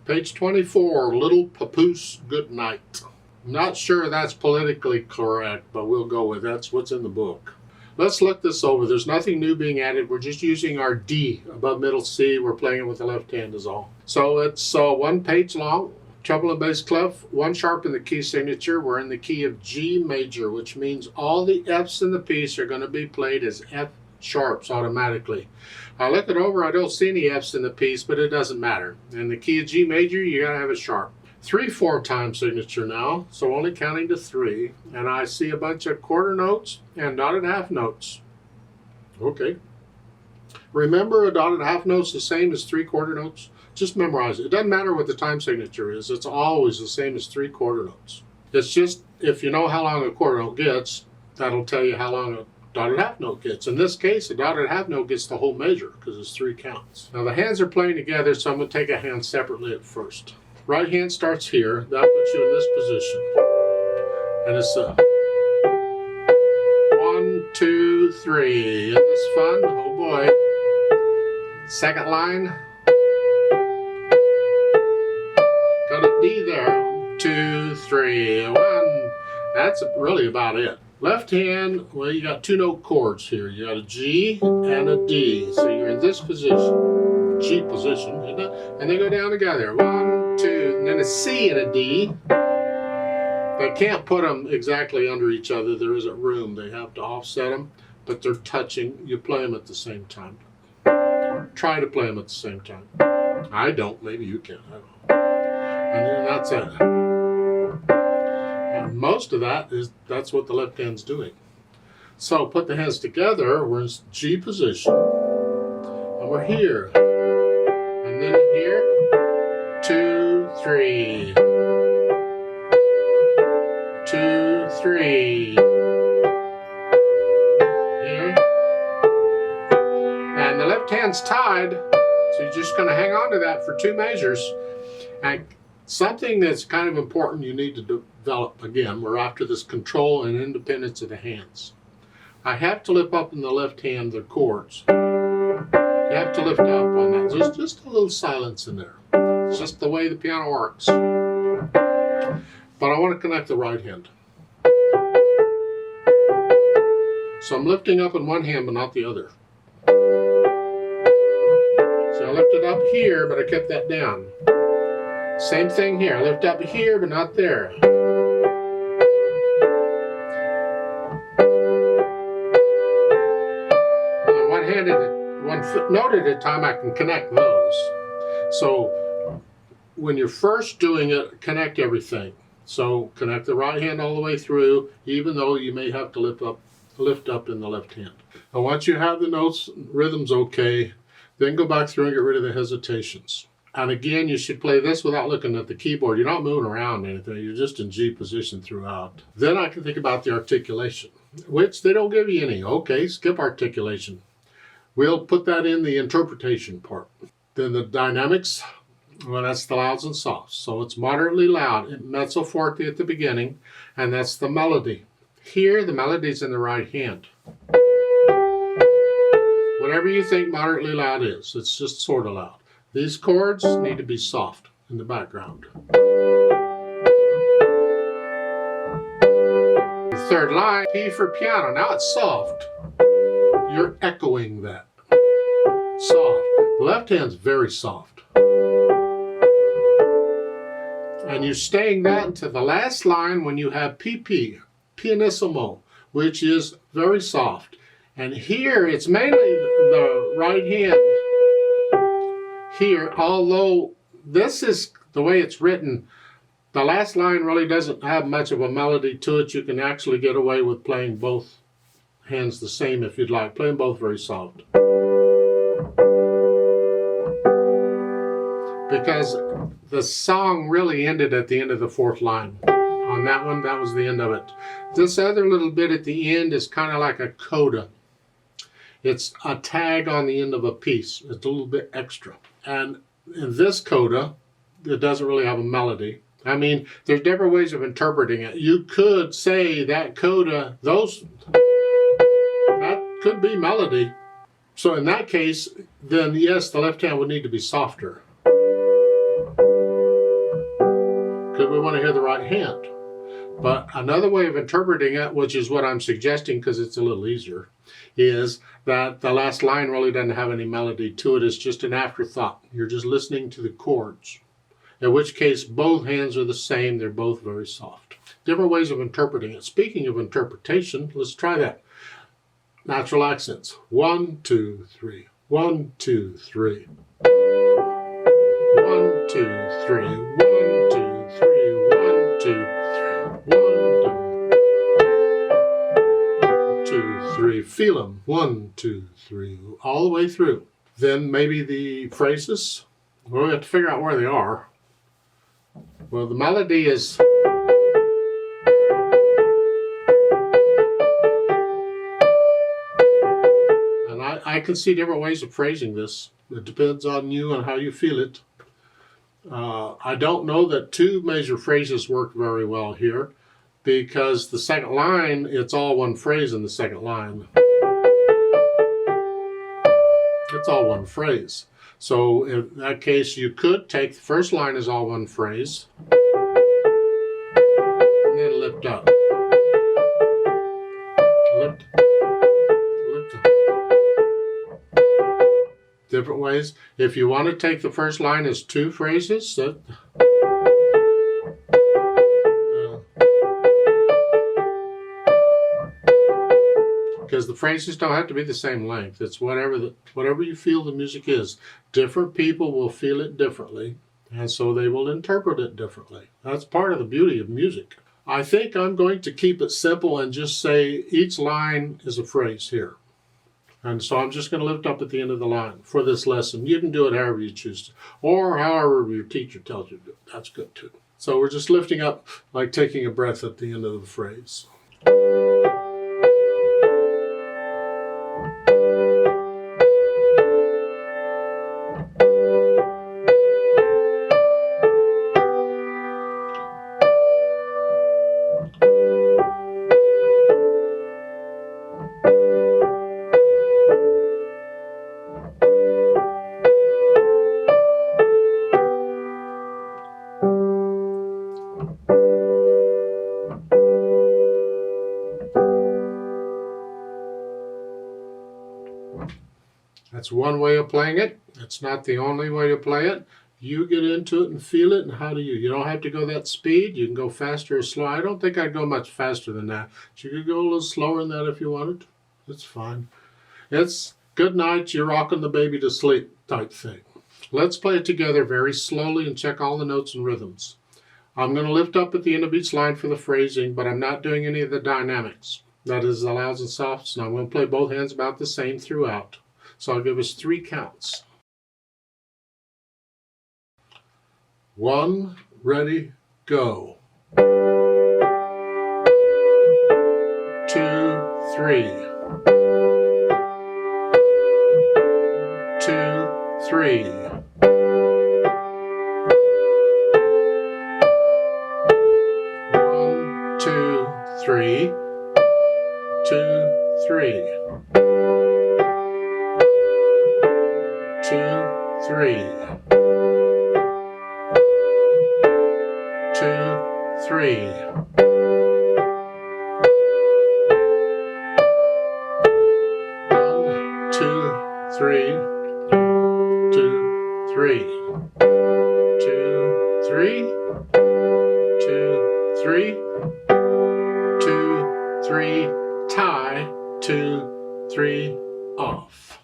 Page 24, Little Papoose, Good Night. Not sure that's politically correct, but we'll go with that's what's in the book. Let's look this over. There's nothing new being added. We're just using our D above middle C. We're playing it with the left hand is all. So it's 1 page long. Treble and bass clef, 1 sharp in the key signature. We're in the key of G major, which means all the F's in the piece are going to be played as F sharps automatically. I look it over, I don't see any F's in the piece, but it doesn't matter. In the key of G major, you gotta have a sharp. 3/4 time signature now, so only counting to 3. And I see a bunch of quarter notes and dotted half notes. Okay. Remember, a dotted half note's the same as 3/4 notes. Just memorize it. It doesn't matter what the time signature is. It's always the same as 3/4 notes. It's just, if you know how long a quarter note gets, that'll tell you how long a dotted half note gets. In this case, a dotted half note gets the whole measure because it's 3 counts. Now the hands are playing together, so I'm going to take a hand separately at first. Right hand starts here. That puts you in this position. And it's 1, 2, 3. Isn't this fun? Oh boy. Second line. Got a D there. 1, 2, 3. 1. That's really about it. Left hand, well, you got 2 note chords here. You got a G and a D. So you're in this position, G position, isn't it? And they go down together. 1, 2, and then a C and a D. They can't put them exactly under each other. There isn't room. They have to offset them, but they're touching. You play them at the same time. Try to play them at the same time. I don't. Maybe you can. I don't know. And then that's it. And most of that's what the left hand's doing. So put the hands together. We're in G position, and we're here, and then here, 2, 3, 2, 3. Here, and the left hand's tied, so you're just going to hang on to that for 2 measures. And something that's kind of important you need to develop, again, we're after this control and independence of the hands. I have to lift up in the left hand the chords. You have to lift up on that. There's just a little silence in there. It's just the way the piano works. But I want to connect the right hand. So I'm lifting up in one hand but not the other. So I lifted up here, but I kept that down. Same thing here. I lift up here, but not there. And one note at a time, I can connect those. So when you're first doing it, connect everything. So connect the right hand all the way through, even though you may have to lift up in the left hand. And once you have the notes, rhythms okay, then go back through and get rid of the hesitations. And again, you should play this without looking at the keyboard. You're not moving around anything. You're just in G position throughout. Then I can think about the articulation, which they don't give you any. Okay, skip articulation. We'll put that in the interpretation part. Then the dynamics, well, that's the louds and softs. So it's moderately loud, mezzo forte at the beginning, and that's the melody. Here, the melody's in the right hand. Whatever you think moderately loud is, it's just sort of loud. These chords need to be soft in the background. The third line, P for piano. Now it's soft. You're echoing that. Soft. The left hand's very soft. And you're staying that into the last line when you have PP, pianissimo, which is very soft. And here it's mainly the right hand. Here, although this is the way it's written, the last line really doesn't have much of a melody to it. You can actually get away with playing both hands the same if you'd like. Play them both very soft. Because the song really ended at the end of the 4th line. On that one, that was the end of it. This other little bit at the end is kind of like a coda. It's a tag on the end of a piece. It's a little bit extra. And in this coda, it doesn't really have a melody. I mean, there's different ways of interpreting it. You could say that coda, that could be melody. So in that case, then yes, the left hand would need to be softer. because we want to hear the right hand. But another way of interpreting it, which is what I'm suggesting because it's a little easier, is that the last line really doesn't have any melody to it. It's just an afterthought. You're just listening to the chords. In which case, both hands are the same. They're both very soft. Different ways of interpreting it. Speaking of interpretation, let's try that. Natural accents. 1, 2, 3. 1, 2, 3. 1, 2, 3. 1, 2, 3. 1, 2, 1, 2, 3. Feel them. 1, 2, 3. All the way through. Then maybe the phrases. Well, we have to figure out where they are. Well, the melody is. And I can see different ways of phrasing this. It depends on you and how you feel it. I don't know that two measure phrases work very well here because the second line, it's all one phrase in the second line. It's all one phrase. So in that case, you could take the first line as all one phrase and then lift up. Lift, lift up. Different ways. If you want to take the first line as two phrases, because the phrases don't have to be the same length. It's whatever you feel the music is. Different people will feel it differently, and so they will interpret it differently. That's part of the beauty of music. I think I'm going to keep it simple and just say each line is a phrase here. And so I'm just going to lift up at the end of the line for this lesson. You can do it however you choose to, or however your teacher tells you to do it. That's good too. So we're just lifting up like taking a breath at the end of the phrase. That's one way of playing it. It's not the only way to play it. You get into it and feel it, and how do you? You don't have to go that speed. You can go faster or slower. I don't think I'd go much faster than that. You could go a little slower than that if you wanted. It's fine. It's good night, you're rocking the baby to sleep type thing. Let's play it together very slowly and check all the notes and rhythms. I'm going to lift up at the end of each line for the phrasing, but I'm not doing any of the dynamics. That is the louds and softs. Now I'm going to play both hands about the same throughout. So I'll give us 3 counts. 1, ready, go. 2, 3. 2, 3. 1, 2, 3. 2, 3. 2, 3. 2, 3. 1, 2, 3. 2, 3. 2, 3. 2, 3. 2, 3. Tie. 2, 3. Off.